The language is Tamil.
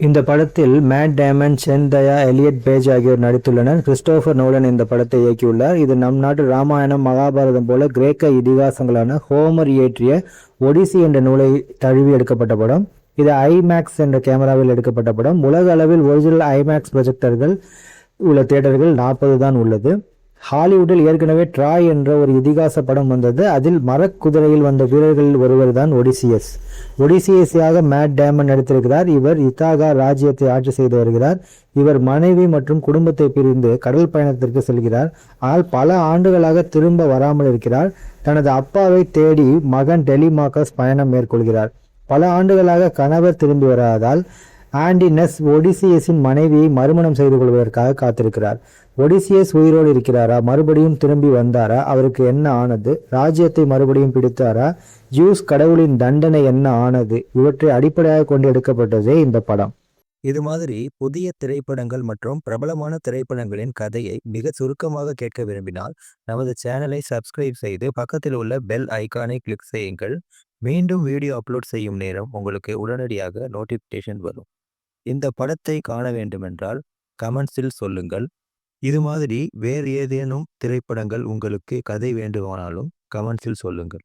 இந்த படத்தில் மேட் டேமன், சென் தயா, எலியட் பேஜ் ஆகியோர் நடித்துள்ளனர். கிறிஸ்டோபர் நோலன் இந்த படத்தை இயக்கியுள்ளார். இது நம் நாட்டு ராமாயணம், மகாபாரதம் போல கிரேக்க இதிகாசங்களான ஹோமர் இயற்றிய ஒடிசி என்ற நூலை தழுவி எடுக்கப்பட்ட படம். இது ஐமேக்ஸ் என்ற கேமராவில் எடுக்கப்பட்ட படம். உலக அளவில் ஒரிஜினல் ஐமேக்ஸ் ப்ரொஜெக்டர்கள் உள்ள தியேட்டர்கள் 40 தான் உள்ளது. ஹாலிவுட்டில் ஏற்கனவே ட்ராய் என்ற ஒரு இதிகாச படம் வந்தது. அதில் மரக்குதிரையில் வந்த வீரர்களில் ஒருவர் தான் ஒடிசியஸ். ஒடிசியஸாக மேட் டேமன் நடித்திருக்கிறார். இவர் இத்தாகா ராஜ்யத்தை ஆட்சி செய்து வருகிறார். இவர் மனைவி மற்றும் குடும்பத்தை பிரிந்து கடல் பயணத்திற்கு செல்கிறார். ஆனால் பல ஆண்டுகளாக திரும்ப வராமல் இருக்கிறார். தனது அப்பாவை தேடி மகன் டெலிமாக்கஸ் பயணம் மேற்கொள்கிறார். பல ஆண்டுகளாக கணவர் திரும்பி வராததால் ஆண்டினஸ் ஒடிசியஸின் மனைவியை மறுமணம் செய்து கொள்வதற்காக காத்திருக்கிறார். ஒடிசியஸ் உயிரோடு இருக்கிறாரா? மறுபடியும் திரும்பி வந்தாரா? அவருக்கு என்ன ஆனது? ராஜ்யத்தை மறுபடியும் பிடித்தாரா? ஜூஸ் கடவுளின் தண்டனை என்ன ஆனது? இவற்றை அடிப்படையாக கொண்டு எடுக்கப்பட்டதே இந்த படம். இது மாதிரி புதிய திரைப்படங்கள் மற்றும் பிரபலமான திரைப்படங்களின் கதையை மிக சுருக்கமாக கேட்க விரும்பினால் நமது சேனலை சப்ஸ்கிரைப் செய்து பக்கத்தில் உள்ள பெல் ஐக்கானை கிளிக் செய்யுங்கள். மீண்டும் வீடியோ அப்லோட் செய்யும் நேரம் உங்களுக்கு உடனடியாக நோட்டிஃபிகேஷன் வரும். இந்த படத்தை காண வேண்டுமென்றால் கமெண்ட்ஸில் சொல்லுங்கள். இது மாதிரி வேறு ஏதேனும் திரைப்படங்கள் உங்களுக்கு கதை வேண்டுமானாலும் கமெண்ட்ஸில் சொல்லுங்கள்.